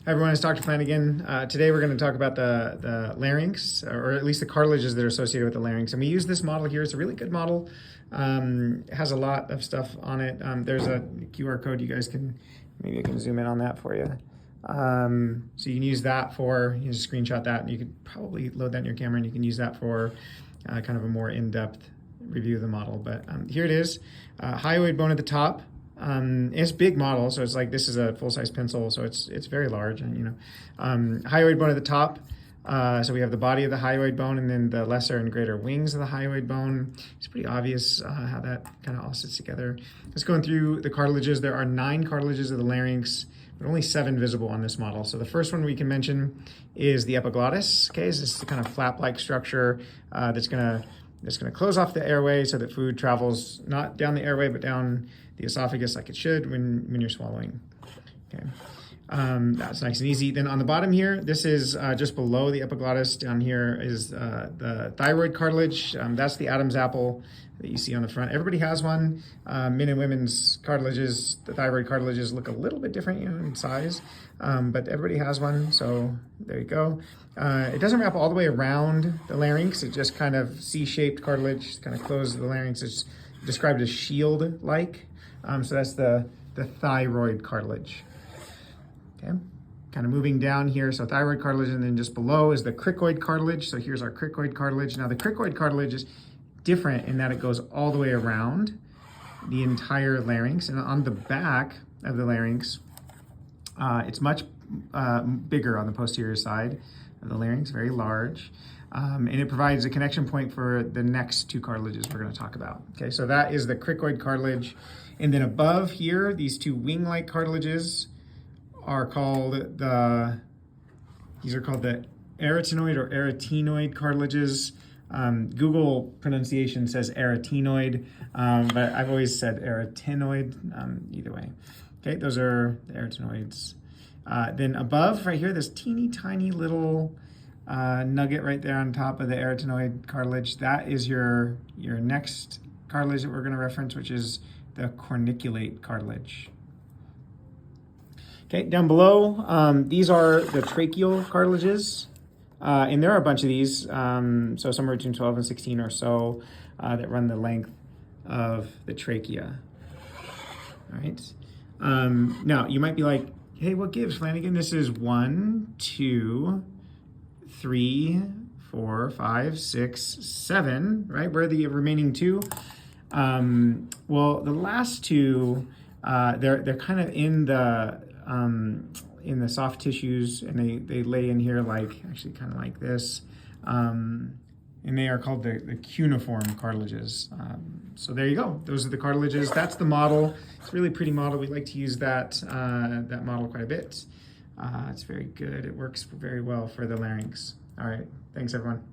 Hi everyone, it's Dr. Flanagan. Today we're going to talk about the larynx, or at least the cartilages that are associated with the larynx. And we use this model here. It's a really good model. It has a lot of stuff on it. There's a QR code. You guys can, maybe I can zoom in on that for you. So you can use that for, you can just screenshot that, and you could probably load that in your camera, and you can use that for kind of a more in-depth review of the model. But here it is, hyoid bone at the top. It's a big model, so it's like this is a full-size pencil, so it's very large, and hyoid bone at the top. So we have the body of the hyoid bone, and then the lesser and greater wings of the hyoid bone. It's pretty obvious how that kind of all sits together. Let's go through the cartilages. There are 9 cartilages of the larynx, but only 7 visible on this model. So the first one we can mention is the epiglottis. Okay, so this is the kind of flap-like structure that's gonna close off the airway so that food travels not down the airway, but down the esophagus like it should when you're swallowing. Okay, that's nice and easy. Then on the bottom here, this is just below the epiglottis. Down here is the thyroid cartilage. That's the Adam's apple that you see on the front. Everybody has one. Men and women's cartilages, the thyroid cartilages look a little bit different in size, but everybody has one, so there you go. It doesn't wrap all the way around the larynx. It just kind of C-shaped cartilage, kind of closes the larynx. It's described as shield-like. So that's the thyroid cartilage. Okay, kind of moving down here. So thyroid cartilage, and then just below is the cricoid cartilage. So here's our cricoid cartilage. Now the cricoid cartilage is different in that it goes all the way around the entire larynx, and on the back of the larynx, it's much bigger on the posterior side of the larynx, very large, and it provides a connection point for the next 2 cartilages we're going to talk about. Okay, so that is the cricoid cartilage, and then above here, these 2 wing-like cartilages are called the arytenoid or arytenoid cartilages. Google pronunciation says arytenoid, but I've always said arytenoid, either way. Okay, those are the arytenoids. Then above, right here, this teeny tiny little nugget right there on top of the arytenoid cartilage, that is your next cartilage that we're going to reference, which is the corniculate cartilage. Okay, down below, these are the tracheal cartilages. And there are a bunch of these, so somewhere between 12 and 16 or so, that run the length of the trachea. All right. Now, you might be like, hey, what gives, Flanagan? This is 1, 2, 3, 4, 5, 6, 7, right? Where are the remaining 2? Well, the last 2, they're kind of in the soft tissues, and they lay in here like, actually kind of like this, and they are called the Cuneiform Cartilages. So there you go. Those are the cartilages. That's the model. It's a really pretty model. We like to use that model quite a bit. It's very good. It works very well for the larynx. All right. Thanks, everyone.